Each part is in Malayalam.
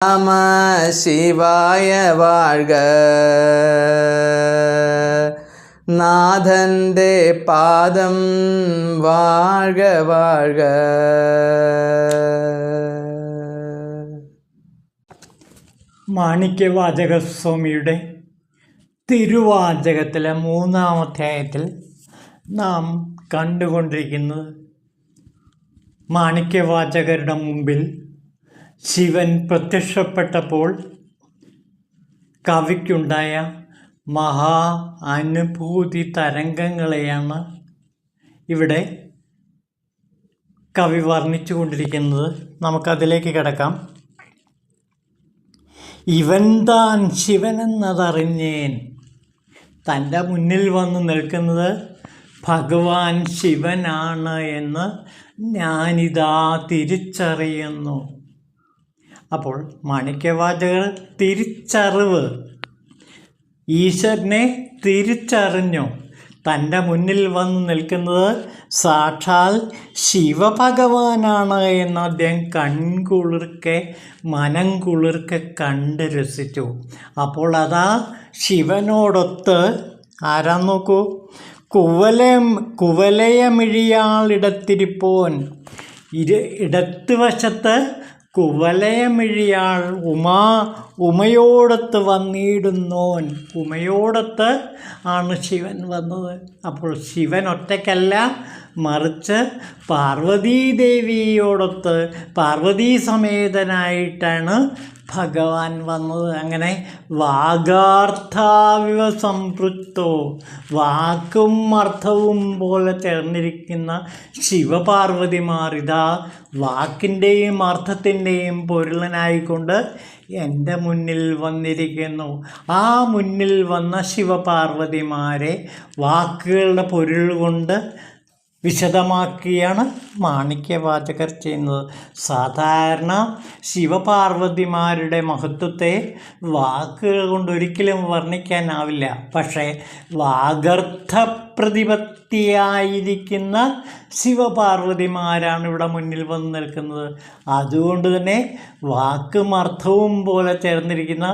நம சிவாய வாழ்க. നാഥൻ്റെ പാദം വാഴ്ക വാഴ്ക. മാണിക്യവാചകസ്വാമിയുടെ തിരുവാചകത്തിലെ 3-ാം അധ്യായത്തിൽ നാം കണ്ടുകൊണ്ടിരിക്കുന്നത് മാണിക്യവാചകരുടെ മുമ്പിൽ ശിവൻ പ്രത്യക്ഷപ്പെട്ടപ്പോൾ കവിക്കുണ്ടായ മഹാ അനുഭൂതി തരംഗങ്ങളെയാണ് ഇവിടെ കവി വർണ്ണിച്ചു കൊണ്ടിരിക്കുന്നത്. നമുക്കതിലേക്ക് കിടക്കാം. ഇവൻ താൻ ശിവനെന്നതറിഞ്ഞേൻ. തൻ്റെ മുന്നിൽ വന്ന് നിൽക്കുന്നത് ഭഗവാൻ ശിവനാണ് എന്ന് ഞാനിതാ തിരിച്ചറിയുന്നു. അപ്പോൾ മാണിക്യവാചകർ തിരിച്ചറിവ്, ഈശ്വരനെ തിരിച്ചറിഞ്ഞു. തൻ്റെ മുന്നിൽ വന്ന് നിൽക്കുന്നത് സാക്ഷാൽ ശിവഭഗവാനാണ് എന്ന് അദ്ദേഹം കൺകുളിർക്കെ മനം കുളിർക്കെ കണ്ട് രസിച്ചു. അപ്പോൾ അതാ ശിവനോടൊത്ത് ആരാ നോക്കൂ, കുവലയമിഴിയാളിടത്തിരിപ്പോൻ. ഇടത്ത് വശത്ത് കുവലയമിഴിയാൾ ഉമയോടൊത്ത് വന്നിടുന്നോൻ. ഉമയോടൊത്ത് ആണ് ശിവൻ വന്നത്. അപ്പോൾ ശിവൻ ഒറ്റയ്ക്കല്ല, മറിച്ച് പാർവതീദേവിയോടൊത്ത് പാർവതീ സമേതനായിട്ടാണ് ഭഗവാൻ വന്നത്. അങ്ങനെ വാഗാർത്ഥാവിവ സംപൃക്തോ, വാക്കും അർത്ഥവും പോലെ ചേർന്നിരിക്കുന്ന ശിവപാർവതിമാർ ഇതാ വാക്കിൻ്റെയും അർത്ഥത്തിൻ്റെയും പൊരുളനായിക്കൊണ്ട് എൻ്റെ മുന്നിൽ വന്നിരിക്കുന്നു. ആ മുന്നിൽ വന്ന ശിവപാർവതിമാരെ വാക്കുകളുടെ പൊരുൾ കൊണ്ട് വിശദമാക്കിയാണ് മാണിക്യവാചകർ ചെയ്യുന്നത്. സാധാരണ ശിവപാർവതിമാരുടെ മഹത്വത്തെ വാക്കുകൾ കൊണ്ട് ഒരിക്കലും വർണ്ണിക്കാനാവില്ല. പക്ഷേ വാഗർത്ഥ പ്രതിപത്തിയായിരിക്കുന്ന ശിവപാർവതിമാരാണ് ഇവിടെ മുന്നിൽ വന്ന് നിൽക്കുന്നത്. അതുകൊണ്ട് തന്നെ വാക്കും അർത്ഥവും പോലെ ചേർന്നിരിക്കുന്ന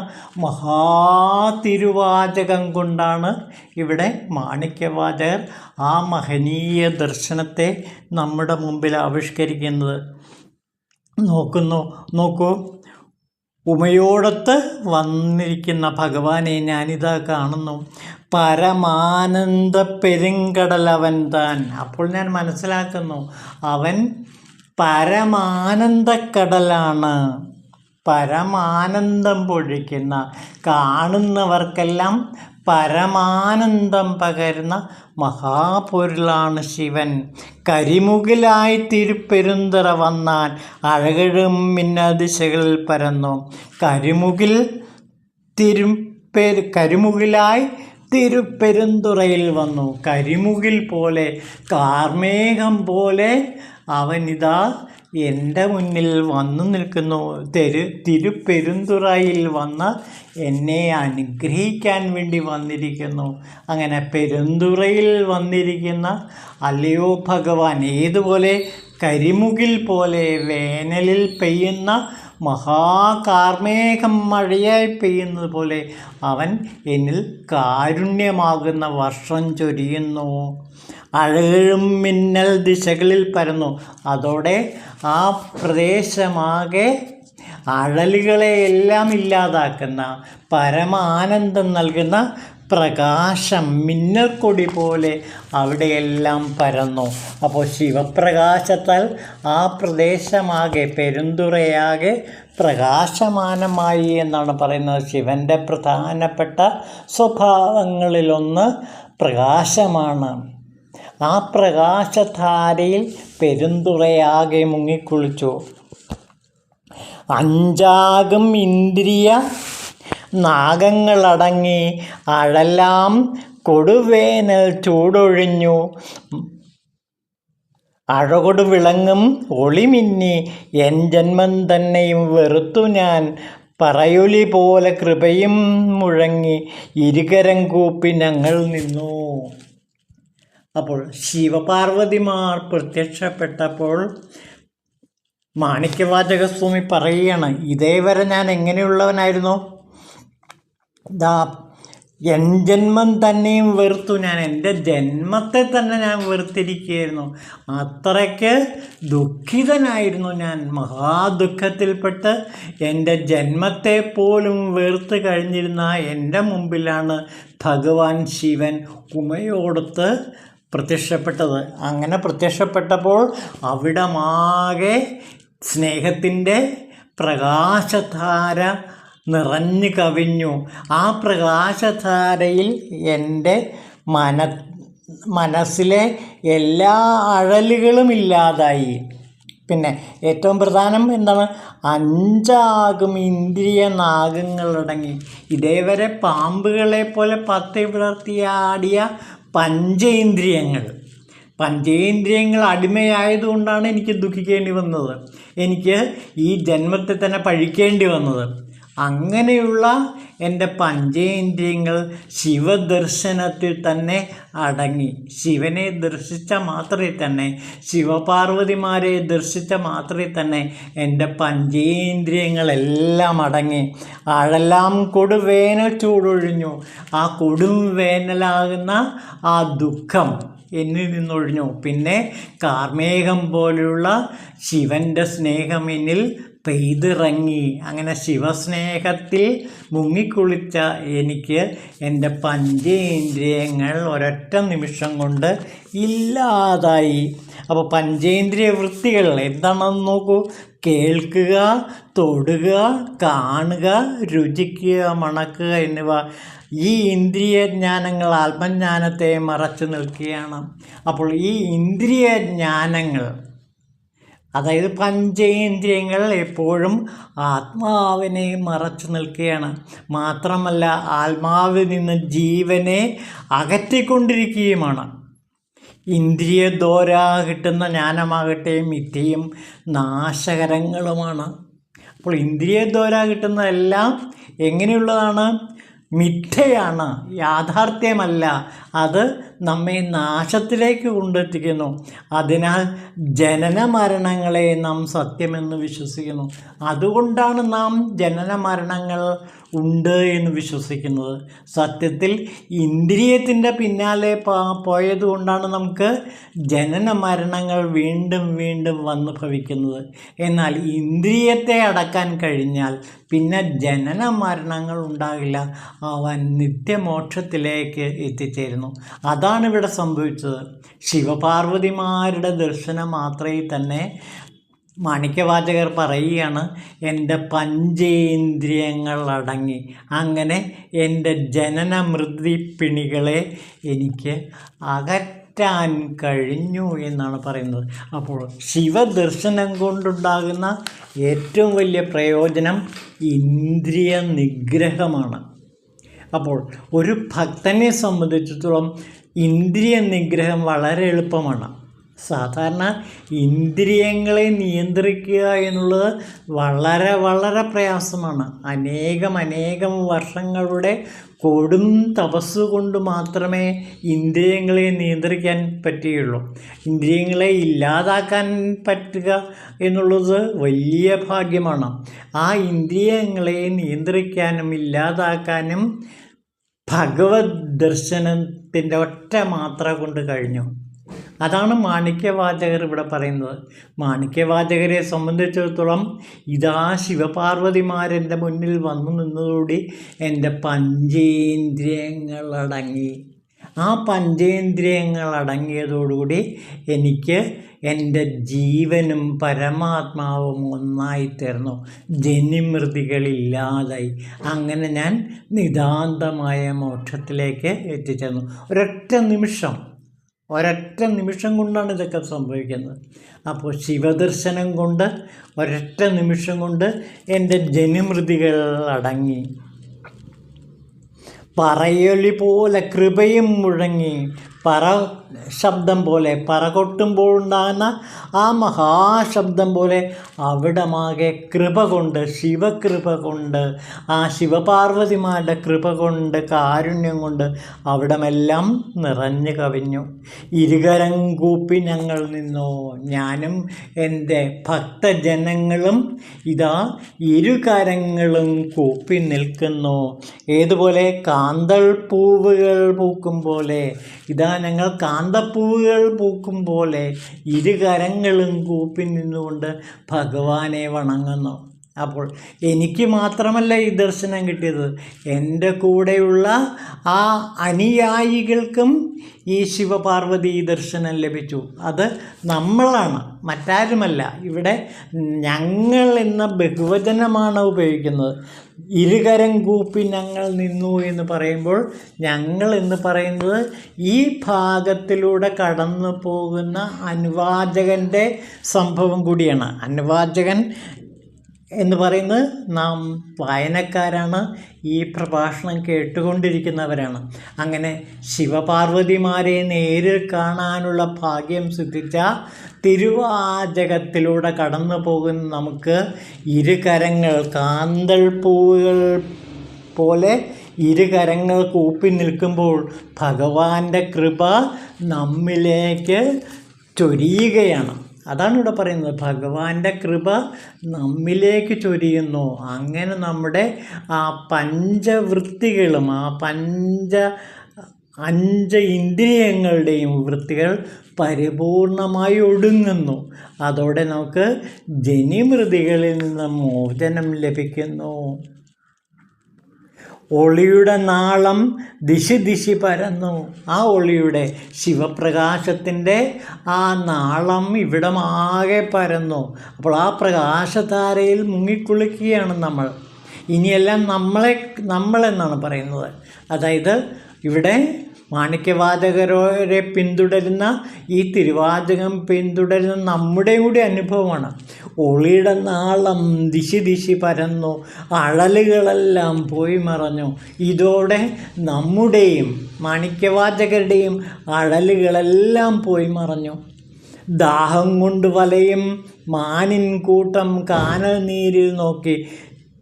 മഹാതിരുവാചകം കൊണ്ടാണ് ഇവിടെ മാണിക്യവാചകർ ആ മഹനീയ ദർശനത്തെ നമ്മുടെ മുമ്പിൽ ആവിഷ്കരിക്കുന്നത്. നോക്കൂ, ഉമയോടൊത്ത് വന്നിരിക്കുന്ന ഭഗവാനെ ഞാനിതാ കാണുന്നു. പരമാനന്ദ പെരുങ്കടലവൻ താൻ. അപ്പോൾ ഞാൻ മനസ്സിലാക്കുന്നു, അവൻ പരമാനന്ദക്കടലാണ്. പരമാനന്ദം പൊഴിക്കുന്ന, കാണുന്നവർക്കെല്ലാം പരമാനന്ദം പകരുന്ന മഹാപൊരുളാണ് ശിവൻ. കരിമുകിലായി തിരുപ്പെരുന്തറ വന്നാൻ അഴകഴും മിന്നദിശകളിൽ പരന്നു. കരിമുകിലായി തിരുപ്പെരുന്തുറയിൽ വന്നു. കരിമുകിൽ പോലെ, കാർമേഘം പോലെ അവനിതാ എൻ്റെ മുന്നിൽ വന്നു നിൽക്കുന്നു. തിരുപ്പെരുന്തുറയിൽ വന്ന് എന്നെ അനുഗ്രഹിക്കാൻ വേണ്ടി വന്നിരിക്കുന്നു. അങ്ങനെ പെരുന്തുറയിൽ വന്നിരിക്കുന്ന അല്ലയോ ഭഗവാൻ, ഏതുപോലെ കരിമുകിൽ പോലെ വേനലിൽ പെയ്യുന്ന മഹാകാർമേഘം മഴയായി പെയ്യുന്നത് പോലെ അവൻ എന്നിൽ കാരുണ്യമാകുന്ന വർഷം ചൊരിയുന്നു. അഴകും മിന്നൽ ദിശകളിൽ പരന്നു. അതോടെ ആ പ്രദേശമാകെ അഴലുകളെയെല്ലാം ഇല്ലാതാക്കുന്ന പരമാനന്ദം നൽകുന്ന പ്രകാശം മിന്നൽക്കൊടി പോലെ അവിടെയെല്ലാം പരന്നു. അപ്പോൾ ശിവപ്രകാശത്താൽ ആ പ്രദേശമാകെ, പെരുന്തുറയാകെ പ്രകാശമാനമായി എന്നാണ് പറയുന്നത്. ശിവൻ്റെ പ്രധാനപ്പെട്ട സ്വഭാവങ്ങളിലൊന്ന് പ്രകാശമാണ്. ആ പ്രകാശധാരയിൽ പെരുന്തുറയാകെ മുങ്ങിക്കുളിച്ചു. അഞ്ചാകും ഇന്ദ്രിയ നാഗങ്ങളടങ്ങി അഴലാം കൊടുവേനൽ ചൂടൊഴിഞ്ഞു. അഴകൊടു വിളങ്ങും ഒളിമിന്നി എൻ ജന്മം തന്നെയും വെറുത്തു ഞാൻ. പറയൊലി പോലെ കൃപയും മുഴങ്ങി ഇരുകരം കൂപ്പി ഞങ്ങൾ നിന്നു. അപ്പോൾ ശിവപാർവതിമാർ പ്രത്യക്ഷപ്പെട്ടപ്പോൾ മാണിക്യവാചകസ്വാമി പറയുകയാണ്, ഇതേവരെ ഞാൻ എങ്ങനെയുള്ളവനായിരുന്നു? ദാ എൻ ജന്മം തന്നെയും വെറുത്തു. ഞാൻ എൻ്റെ ജന്മത്തെ തന്നെ ഞാൻ വെറുത്തിരിക്കുകയായിരുന്നു. അത്രയ്ക്ക് ദുഃഖിതനായിരുന്നു ഞാൻ. മഹാദുഃഖത്തിൽപ്പെട്ട് എൻ്റെ ജന്മത്തെ പോലും വെറുത്ത് കഴിഞ്ഞിരുന്ന എൻ്റെ മുമ്പിലാണ് ഭഗവാൻ ശിവൻ ഉമയോടൊത്ത് പ്രത്യക്ഷപ്പെട്ടത്. അങ്ങനെ പ്രത്യക്ഷപ്പെട്ടപ്പോൾ അവിടമാകെ സ്നേഹത്തിൻ്റെ പ്രകാശധാര നിറഞ്ഞു കവിഞ്ഞു. ആ പ്രകാശധാരയിൽ എൻ്റെ മനസ്സിലെ എല്ലാ അഴലുകളും ഇല്ലാതായി. പിന്നെ ഏറ്റവും പ്രധാനം എന്താണ്? 5 ഇന്ദ്രിയ നാഗങ്ങളടങ്ങി. ഇതേവരെ പാമ്പുകളെ പോലെ പത്തി വിടർത്തിയാടിയ പഞ്ചേന്ദ്രിയങ്ങൾ അടിമയായതുകൊണ്ടാണ് എനിക്ക് ദുഃഖിക്കേണ്ടി വന്നത്. എനിക്ക് ഈ ജന്മത്തെ തന്നെ പഴിക്കേണ്ടി വന്നത്. അങ്ങനെയുള്ള എൻ്റെ പഞ്ചേന്ദ്രിയങ്ങൾ ശിവദർശനത്തിൽ തന്നെ അടങ്ങി. ശിവനെ ദർശിച്ച മാത്രമേ തന്നെ, ശിവപാർവതിമാരെ ദർശിച്ച മാത്രമേ തന്നെ എൻ്റെ പഞ്ചേന്ദ്രിയങ്ങളെല്ലാം അടങ്ങി. ആഴെല്ലാം കൊടുവേനൽ ചൂടൊഴിഞ്ഞു. ആ കൊടും വേനലാകുന്ന ആ ദുഃഖം എന്നിൽ നിന്നൊഴിഞ്ഞു. പിന്നെ കാർമേഘം പോലെയുള്ള ശിവൻ്റെ സ്നേഹം എന്നിൽ പെയ്തിറങ്ങി. അങ്ങനെ ശിവസ്നേഹത്തിൽ മുങ്ങിക്കുളിച്ച എനിക്ക് എൻ്റെ പഞ്ചേന്ദ്രിയങ്ങൾ ഒരൊറ്റ നിമിഷം കൊണ്ട് ഇല്ലാതായി. അപ്പോൾ പഞ്ചേന്ദ്രിയ വൃത്തികൾ എന്താണെന്ന് നോക്കൂ. കേൾക്കുക, തൊടുക, കാണുക, രുചിക്കുക, മണക്കുക എന്നിവ. ഈ ഇന്ദ്രിയ ജ്ഞാനങ്ങൾ ആത്മജ്ഞാനത്തെ മറച്ചു നിൽക്കുകയാണ്. അപ്പോൾ ഈ ഇന്ദ്രിയ ജ്ഞാനങ്ങൾ, അതായത് പഞ്ചേന്ദ്രിയങ്ങൾ എപ്പോഴും ആത്മാവിനെ മറച്ചു നിൽക്കുകയാണ്. മാത്രമല്ല ആത്മാവിൽ നിന്ന് ജീവനെ അകറ്റിക്കൊണ്ടിരിക്കുകയുമാണ്. ഇന്ദ്രിയദ്വാരാ കിട്ടുന്ന ജ്ഞാനമാകട്ടെ മിഥ്യയും നാശകരങ്ങളുമാണ്. അപ്പോൾ ഇന്ദ്രിയദ്വാരാ കിട്ടുന്നതെല്ലാം എങ്ങനെയുള്ളതാണ്? മിഥ്യയാണ്, യാഥാർത്ഥ്യമല്ല. അത് നമ്മെ നാശത്തിലേക്ക് കൊണ്ടെത്തിക്കുന്നു. അതിനാൽ ജനന മരണങ്ങളെ നാം സത്യമെന്ന് വിശ്വസിക്കുന്നു. അതുകൊണ്ടാണ് നാം ജനന മരണങ്ങൾ ഉണ്ട് എന്ന് വിശ്വസിക്കുന്നത്. സത്യത്തിൽ ഇന്ദ്രിയത്തിൻ്റെ പിന്നാലെ പോയതുകൊണ്ടാണ് നമുക്ക് ജനന മരണങ്ങൾ വീണ്ടും വീണ്ടും വന്നു ഭവിക്കുന്നത്. എന്നാൽ ഇന്ദ്രിയത്തെ അടക്കാൻ കഴിഞ്ഞാൽ പിന്നെ ജനന മരണങ്ങൾ ഉണ്ടാകില്ല. അവൻ നിത്യമോക്ഷത്തിലേക്ക് എത്തിച്ചേരുന്നു. അതാണ് ഇവിടെ സംഭവിച്ചത്. ശിവപാർവതിമാരുടെ ദർശനം മാത്രമേ തന്നെ മാണിക്യവാചകർ പറയുകയാണ്, എൻ്റെ പഞ്ചേന്ദ്രിയങ്ങൾ അടങ്ങി. അങ്ങനെ എൻ്റെ ജനന മൃതിപ്പിണികളെ എനിക്ക് അകറ്റാൻ കഴിഞ്ഞു എന്നാണ് പറയുന്നത്. അപ്പോൾ ശിവദർശനം കൊണ്ടുണ്ടാകുന്ന ഏറ്റവും വലിയ പ്രയോജനം ഇന്ദ്രിയ നിഗ്രഹമാണ്. അപ്പോൾ ഒരു ഭക്തനെ സംബന്ധിച്ചിടത്തോളം ഇന്ദ്രിയ നിഗ്രഹം വളരെ എളുപ്പമാണ്. സാധാരണ ഇന്ദ്രിയങ്ങളെ നിയന്ത്രിക്കുക എന്നുള്ളത് വളരെ വളരെ പ്രയാസമാണ്. അനേകം വർഷങ്ങളുടെ കൊടും തപസ് കൊണ്ട് മാത്രമേ ഇന്ദ്രിയങ്ങളെ നിയന്ത്രിക്കാൻ പറ്റുകയുള്ളൂ. ഇന്ദ്രിയങ്ങളെ ഇല്ലാതാക്കാൻ പറ്റുക എന്നുള്ളത് വലിയ ഭാഗ്യമാണ്. ആ ഇന്ദ്രിയങ്ങളെ നിയന്ത്രിക്കാനും ഇല്ലാതാക്കാനും ഭഗവത് ദർശനത്തിൻ്റെ ഒറ്റ മാത്ര കൊണ്ട് കഴിഞ്ഞു. അതാണ് മാണിക്യവാചകർ ഇവിടെ പറയുന്നത്. മാണിക്യവാചകരെ സംബന്ധിച്ചിടത്തോളം ഇതാ ശിവപാർവതിമാരെൻ്റെ മുന്നിൽ വന്നു നിന്നതോടെ എൻ്റെ പഞ്ചേന്ദ്രിയങ്ങൾ അടങ്ങി. ആ പഞ്ചേന്ദ്രിയങ്ങൾ അടങ്ങിയതോടുകൂടി എനിക്ക് എൻ്റെ ജീവനും പരമാത്മാവും ഒന്നായിത്തീർന്നു. ജന്യമൃതികളില്ലാതായി. അങ്ങനെ ഞാൻ നിതാന്തമായ മോക്ഷത്തിലേക്ക് എത്തിച്ചേർന്നു. ഒരൊറ്റ നിമിഷം കൊണ്ടാണ് ഇതൊക്കെ സംഭവിക്കുന്നത്. അപ്പോൾ ശിവദർശനം കൊണ്ട് ഒരൊറ്റ നിമിഷം കൊണ്ട് എൻ്റെ ജന്യമൃതികൾ അടങ്ങി. പറയൊലി പോലെ കൃപയും മുഴങ്ങി. ശബ്ദം പോലെ, പറകൊട്ടുമ്പോഴുണ്ടാകുന്ന ആ മഹാശബ്ദം പോലെ അവിടമാകെ കൃപ കൊണ്ട്, ശിവകൃപ കൊണ്ട്, ആ ശിവപാർവതിമാരുടെ കൃപ കൊണ്ട്, കാരുണ്യം കൊണ്ട് അവിടമെല്ലാം നിറഞ്ഞു കവിഞ്ഞു. ഇരുകരം കൂപ്പി ഞങ്ങൾ നിന്നു, ഞാനും എൻ്റെ ഭക്തജനങ്ങളും ഇതാ ഇരുകരങ്ങളും കൂപ്പി നിൽക്കുന്നു. ഏതുപോലെ? കാന്തൾ പൂവുകൾ പൂക്കും പോലെ. ഇതാ ഞങ്ങൾ കാന്തപ്പൂവുകൾ പൂക്കും പോലെ ഇരുകരങ്ങളും കൂപ്പി നിന്നുകൊണ്ട് ഭഗവാനെ വണങ്ങുന്നു. അപ്പോൾ എനിക്ക് മാത്രമല്ല ഈ ദർശനം കിട്ടിയത്, എൻ്റെ കൂടെയുള്ള ആ അനുയായികൾക്കും ഈ ശിവപാർവതി ദർശനം ലഭിച്ചു. അത് നമ്മളാണ്, മറ്റാരുമല്ല. ഇവിടെ ഞങ്ങൾ എന്ന ബഹുവചനമാണ് ഉപയോഗിക്കുന്നത്. ഇരുകരം കൂപ്പി ഞങ്ങൾ നിന്നു എന്ന് പറയുമ്പോൾ ഞങ്ങൾ എന്ന് പറയുന്നത് ഈ ഭാഗത്തിലൂടെ കടന്നു പോകുന്ന അനുവാചകൻ്റെ സംഭവം കൂടിയാണ്. അനുവാചകൻ എന്ന് പറയുന്നത് നാം വായനക്കാരാണ്, ഈ പ്രഭാഷണം കേട്ടുകൊണ്ടിരിക്കുന്നവരാണ്. അങ്ങനെ ശിവപാർവതിമാരെ നേരിൽ കാണാനുള്ള ഭാഗ്യം സിദ്ധിച്ച തിരുവാചകത്തിലൂടെ കടന്നു പോകുന്ന നമുക്ക് ഇരുകരങ്ങൾ കാന്തൾ പൂവുകൾ പോലെ ഇരുകരങ്ങൾ കൂപ്പി നിൽക്കുമ്പോൾ ഭഗവാന്റെ കൃപ നമ്മിലേക്ക് ചൊരിയുകയാണ്. അതാണ് ഇവിടെ പറയുന്നത്, ഭഗവാന്റെ കൃപ നമ്മിലേക്ക് ചൊരിയുന്നു. അങ്ങനെ നമ്മുടെ ആ പഞ്ചവൃത്തികളും ആ അഞ്ച് ഇന്ദ്രിയങ്ങളുടെയും വൃത്തികൾ പരിപൂർണമായി ഒടുങ്ങുന്നു. അതോടെ നമുക്ക് ജനിമൃതികളിൽ നിന്ന് മോചനം ലഭിക്കുന്നു. ഒളിയുടെ നാളം ദിശി പരന്നു. ആ ഒളിയുടെ ശിവപ്രകാശത്തിൻ്റെ ആ നാളം ഇവിടമാകെ പരന്നു. അപ്പോൾ ആ പ്രകാശധാരയിൽ മുങ്ങിക്കുളിക്കുകയാണ് നമ്മൾ. ഇനിയെല്ലാം നമ്മളെന്നാണ് പറയുന്നത്. അതായത് ഇവിടെ മാണിക്യവാചകരെ പിന്തുടരുന്ന ഈ തിരുവാചകം പിന്തുടരുന്ന നമ്മുടെയും കൂടി അനുഭവമാണ്. ഒളിയുടെ നാളം ദിശി പരന്നു, അഴലുകളെല്ലാം പോയി മറഞ്ഞു. ഇതോടെ നമ്മുടെയും മാണിക്യവാചകരുടെയും അഴലുകളെല്ലാം പോയി മറഞ്ഞു. ദാഹം കൊണ്ട് വലയും മാനിൻ കൂട്ടം കാനൽ നീരിൽ നോക്കി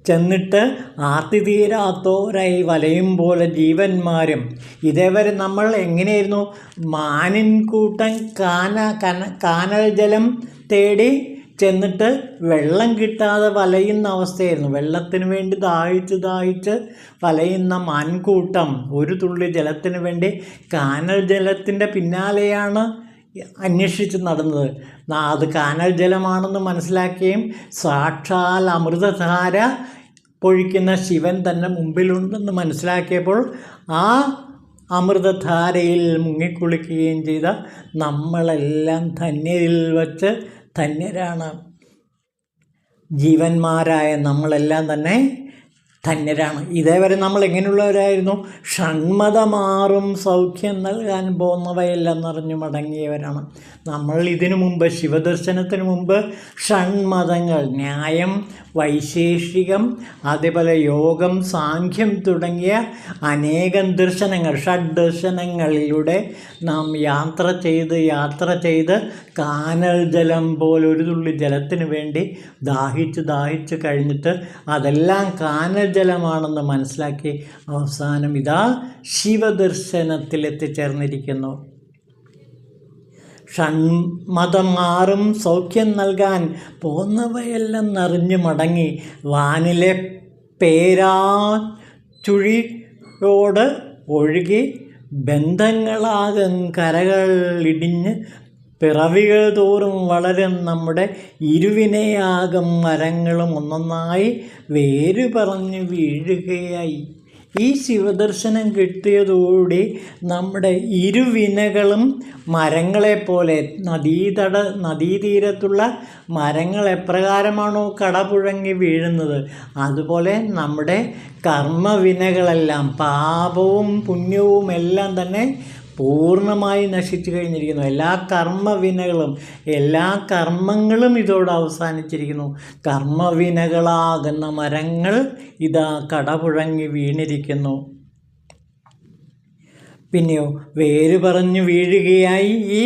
ചെന്നിട്ട് ആർത്തി തീരാത്തോരായി വലയും പോലെ ജീവന്മാരും. ഇതേവരെ നമ്മൾ എങ്ങനെയായിരുന്നു? മാനിൻ കൂട്ടം കാനൽ ജലം തേടി ചെന്നിട്ട് വെള്ളം കിട്ടാതെ വലയുന്ന അവസ്ഥയായിരുന്നു. വെള്ളത്തിന് വേണ്ടി ദാഹിച്ച് വലയുന്ന മാൻകൂട്ടം ഒരു തുള്ളി ജലത്തിന് വേണ്ടി കാനൽ ജലത്തിൻ്റെ പിന്നാലെയാണ് അന്വേഷിച്ച് നടന്നത്. അത് കാനൽ ജലമാണെന്ന് മനസ്സിലാക്കുകയും സാക്ഷാൽ അമൃതധാര പൊഴിക്കുന്ന ശിവൻ തന്നെ മുമ്പിലുണ്ടെന്ന് മനസ്സിലാക്കിയപ്പോൾ ആ അമൃതധാരയിൽ മുങ്ങിക്കുളിക്കുകയും ചെയ്ത നമ്മളെല്ലാം ധന്യരിൽ വച്ച് ധന്യരാണ്. ജീവന്മാരായ നമ്മളെല്ലാം തന്നെ ധന്യരാണ്. ഇതേവരെ നമ്മൾ എങ്ങനെയുള്ളവരായിരുന്നു? ഷൺമതമാറും സൗഖ്യം നൽകാൻ പോകുന്നവയെല്ലാം നിറഞ്ഞു മടങ്ങിയവരാണ് നമ്മൾ. ഇതിനു മുമ്പ് ശിവദർശനത്തിന് മുമ്പ് ഷൺമതങ്ങൾ, ന്യായം, വൈശേഷികം, അതേപോലെ യോഗം, സാഖ്യം തുടങ്ങിയ അനേകം ദർശനങ്ങൾ, ഷഡ്ദർശനങ്ങളിലൂടെ നാം യാത്ര ചെയ്ത് കാനൽ ജലം പോലെ ഒരു തുള്ളി ജലത്തിന് വേണ്ടി ദാഹിച്ച് കഴിഞ്ഞിട്ട് അതെല്ലാം കാനൽ ജലമാണെന്ന് മനസ്സിലാക്കി അവസാനം ഇതാ ശിവദർശനത്തിൽ എത്തിച്ചേർന്നിരിക്കുന്നു. ഷൺമതം മാറും സൗഖ്യം നൽകാൻ പോന്നവയെല്ലാം നിറഞ്ഞു മടങ്ങി വാനിലെ പേരാചുഴിയോട് ഒഴുകി ബന്ധങ്ങളാകും കരകളിടിഞ്ഞ് പിറവികൾ തോറും വളരും നമ്മുടെ ഇരുവിനയാകും മരങ്ങളും ഒന്നൊന്നായി വേര് പറഞ്ഞു വീഴുകയായി. ഈ ശിവദർശനം കിട്ടിയതോടെ നമ്മുടെ ഇരുവിനകളും മരങ്ങളെപ്പോലെ നദീതീരത്തുള്ള മരങ്ങൾ എപ്രകാരമാണോ കടപുഴങ്ങി വീഴുന്നത്, അതുപോലെ നമ്മുടെ കർമ്മവിനകളെല്ലാം പാപവും പുണ്യവും എല്ലാം തന്നെ പൂർണ്ണമായി നശിച്ചു കഴിഞ്ഞിരിക്കുന്നു. എല്ലാ കർമ്മവിനകളും എല്ലാ കർമ്മങ്ങളും ഇതോടെ അവസാനിച്ചിരിക്കുന്നു. കർമ്മവിനകളാകുന്ന മരങ്ങൾ ഇതാ കടപുഴങ്ങി വീണിരിക്കുന്നു. പിന്നെയോ വേര് പറഞ്ഞു വീഴുകയായി ഈ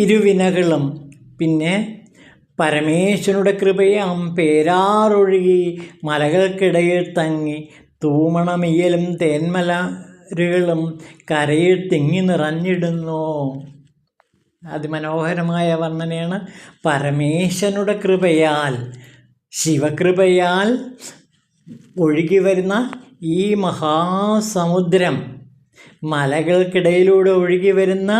ഇരുവിനകളും. പിന്നെ പരമേശ്വരനുടെ കൃപയാം പേരാറൊഴുകി മലകൾക്കിടയിൽ തങ്ങി തൂമണമിയലും തേന്മലരുകളും കരയിൽ തിങ്ങി നിറഞ്ഞിടുന്നു. അതിമനോഹരമായ വർണ്ണനയാണ്. പരമേശ്വരനുടെ കൃപയാൽ, ശിവകൃപയാൽ ഒഴുകി വരുന്ന ഈ മഹാസമുദ്രം, മലകൾക്കിടയിലൂടെ ഒഴുകി വരുന്ന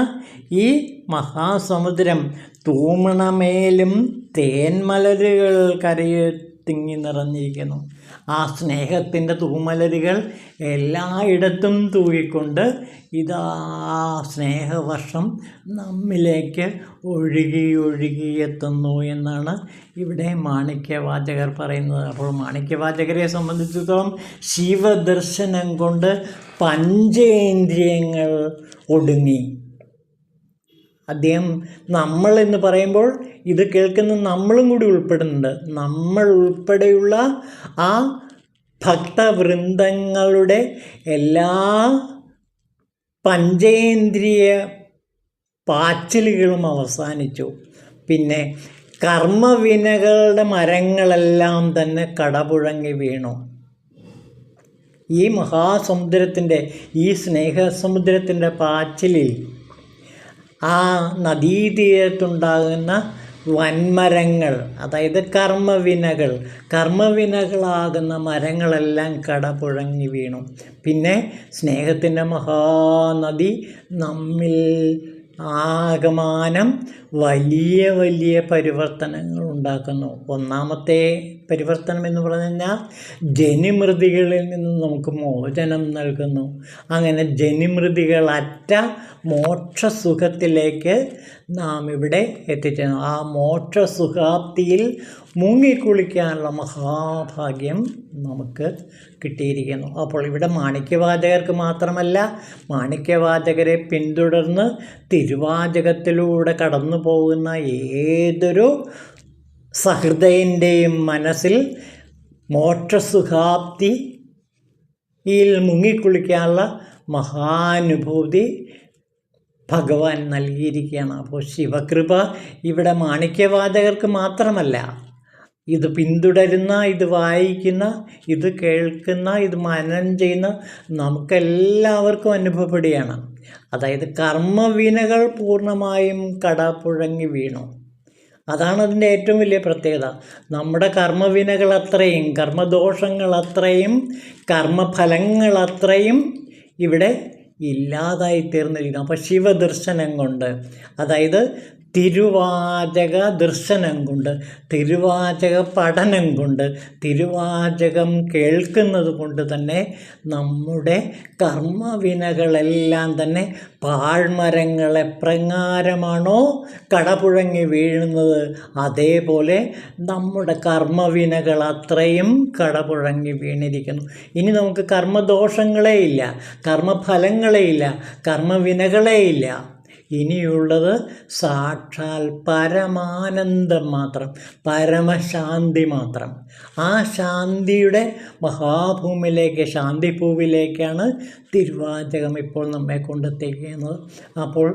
ഈ മഹാസമുദ്രം തൂമണമേലും തേന്മലരുകൾ കരയിൽ തിങ്ങി നിറഞ്ഞിരിക്കുന്നു. ആ സ്നേഹത്തിൻ്റെ തൂമലരുകൾ എല്ലായിടത്തും തൂകിക്കൊണ്ട് ഇതാ സ്നേഹവർഷം നമ്മിലേക്ക് ഒഴുകി ഒഴുകി എത്തുന്നു എന്നാണ് ഇവിടെ മാണിക്യവാചകർ പറയുന്നത്. അപ്പോൾ മാണിക്യവാചകരെ സംബന്ധിച്ചിടത്തോളം ശിവദർശനം കൊണ്ട് പഞ്ചേന്ദ്രിയങ്ങൾ ഒടുങ്ങി. അദ്ദേഹം നമ്മൾ എന്ന് പറയുമ്പോൾ ഇത് കേൾക്കുന്ന നമ്മളും കൂടി ഉൾപ്പെടുന്നുണ്ട്. നമ്മൾ ഉൾപ്പെടെയുള്ള ആ ഭക്തവൃന്ദങ്ങളുടെ എല്ലാ പഞ്ചേന്ദ്രിയ പാച്ചിലുകളും അവസാനിച്ചു. പിന്നെ കർമ്മവിനകളുടെ മരങ്ങളെല്ലാം തന്നെ കടപുഴങ്ങി വീണു. ഈ മഹാസമുദ്രത്തിൻ്റെ, ഈ സ്നേഹസമുദ്രത്തിൻ്റെ പാച്ചിലിൽ ആ നദീതീരത്തുണ്ടാകുന്ന വൻമരങ്ങൾ, അതായത് കർമ്മവിനകളാകുന്ന മരങ്ങളെല്ലാം കടപുഴങ്ങി വീണു. പിന്നെ സ്നേഹത്തിൻ്റെ മഹാനദി നമ്മിൽ ആകമാനം വലിയ വലിയ പരിവർത്തനങ്ങൾ ഉണ്ടാക്കുന്നു. ഒന്നാമത്തെ പരിവർത്തനം എന്ന് പറഞ്ഞു കഴിഞ്ഞാൽ ജനിമൃതികളിൽ നിന്ന് നമുക്ക് മോചനം നൽകുന്നു. അങ്ങനെ ജനിമൃതികളറ്റ മോക്ഷസുഖത്തിലേക്ക് നാം ഇവിടെ എത്തിച്ചേരുന്നു. ആ മോക്ഷസുഖാപ്തിയിൽ മുങ്ങിക്കുളിക്കാനുള്ള മഹാഭാഗ്യം നമുക്ക് കിട്ടിയിരിക്കുന്നു. അപ്പോൾ ഇവിടെ മാണിക്യവാചകർക്ക് മാത്രമല്ല, മാണിക്യവാചകരെ പിന്തുടർന്ന് തിരുവാചകത്തിലൂടെ കടന്നു പോകുന്ന ഏതൊരു സഹൃദയൻ്റെയും മനസ്സിൽ മോക്ഷസുഖാപ്തിയിൽ മുങ്ങിക്കുളിക്കാനുള്ള മഹാനുഭൂതി ഭഗവാൻ നൽകിയിരിക്കുകയാണ്. അപ്പോൾ ശിവകൃപ ഇവിടെ മാണിക്യവാചകർക്ക് മാത്രമല്ല, ഇത് പിന്തുടരുന്ന, ഇത് വായിക്കുന്ന, ഇത് കേൾക്കുന്ന, ഇത് മനനം ചെയ്യുന്ന നമുക്കെല്ലാവർക്കും അനുഭവപ്പെടുകയാണ്. അതായത് കർമ്മവിനകൾ പൂർണ്ണമായും കടപുഴങ്ങി വീണു. അതാണ് അതിൻ്റെ ഏറ്റവും വലിയ പ്രത്യേകത. നമ്മുടെ കർമ്മവിനകളത്രയും, കർമ്മദോഷങ്ങളത്രയും, കർമ്മഫലങ്ങളത്രയും ഇവിടെ ഇല്ലാതായിത്തീർന്നിരിക്കുന്നു. അപ്പോൾ ശിവദർശനം കൊണ്ട്, അതായത് തിരുവാചക ദർശനം കൊണ്ട്, തിരുവാചക പഠനം കൊണ്ട്, തിരുവാചകം കേൾക്കുന്നത് കൊണ്ട് തന്നെ നമ്മുടെ കർമ്മവിനകളെല്ലാം തന്നെ പാഴ്മരങ്ങൾ എപ്രകാരമാണോ കടപുഴങ്ങി വീഴുന്നത്, അതേപോലെ നമ്മുടെ കർമ്മവിനകൾ അത്രയും കടപുഴങ്ങി വീണിരിക്കുന്നു. ഇനി നമുക്ക് കർമ്മദോഷങ്ങളേ ഇല്ല, കർമ്മഫലങ്ങളേ ഇല്ല, കർമ്മവിനകളേ ഇല്ല. ഇനിയുള്ളത് സാക്ഷാൽ പരമാനന്ദം മാത്രം, പരമശാന്തി മാത്രം. ആ ശാന്തിയുടെ മഹാഭൂമിയിലേക്ക്, ശാന്തിഭൂവിലേക്കാണ് തിരുവാചകം ഇപ്പോൾ നമ്മെ കൊണ്ടെത്തിക്കുന്നത്. അപ്പോൾ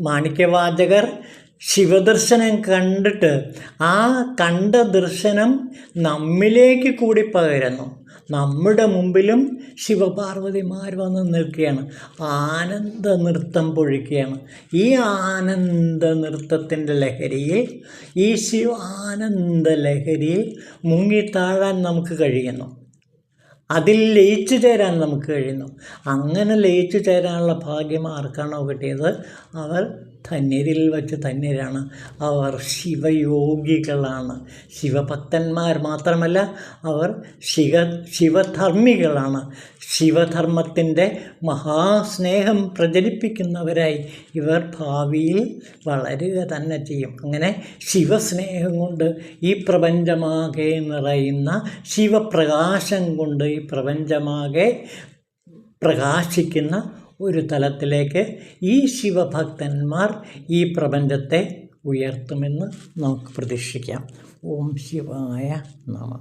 മാണിക്യവാചകർ ശിവദർശനം കണ്ടിട്ട് ആ കണ്ട ദർശനം നമ്മിലേക്ക് കൂടി പകരുന്നു. നമ്മുടെ മുമ്പിലും ശിവപാർവതിമാർ വന്ന് നിൽക്കുകയാണ്, ആനന്ദ നൃത്തം പൊഴിക്കുകയാണ്. ഈ ആനന്ദ നൃത്തത്തിൻ്റെ ലഹരിയിൽ, ഈ ആനന്ദ ലഹരിയിൽ മുങ്ങിത്താഴാൻ നമുക്ക് കഴിയുന്നു, അതിൽ ലയിച്ചു ചേരാൻ നമുക്ക് കഴിയുന്നു. അങ്ങനെ ലയിച്ചു ചേരാനുള്ള ഭാഗ്യം ആർക്കാണോ കിട്ടിയത് അവർ ധന്യരിൽ വച്ച് ധന്യരാണ്. അവർ ശിവയോഗികളാണ്. ശിവഭക്തന്മാർ മാത്രമല്ല, അവർ ശിവധർമ്മികളാണ്. ശിവധർമ്മത്തിൻ്റെ മഹാസ്നേഹം പ്രചരിപ്പിക്കുന്നവരായി ഇവർ ഭാവിയിൽ വളരുക തന്നെ ചെയ്യും. അങ്ങനെ ശിവസ്നേഹം കൊണ്ട് ഈ പ്രപഞ്ചമാകെ നിറയുന്ന, ശിവപ്രകാശം കൊണ്ട് ഈ പ്രപഞ്ചമാകെ പ്രകാശിക്കുന്ന ഒരു തലത്തിലേക്ക് ഈ ശിവഭക്തന്മാർ ഈ പ്രപഞ്ചത്തെ ഉയർത്തുമെന്ന് നമുക്ക് പ്രതീക്ഷിക്കാം. ഓം ശിവായ നമഃ.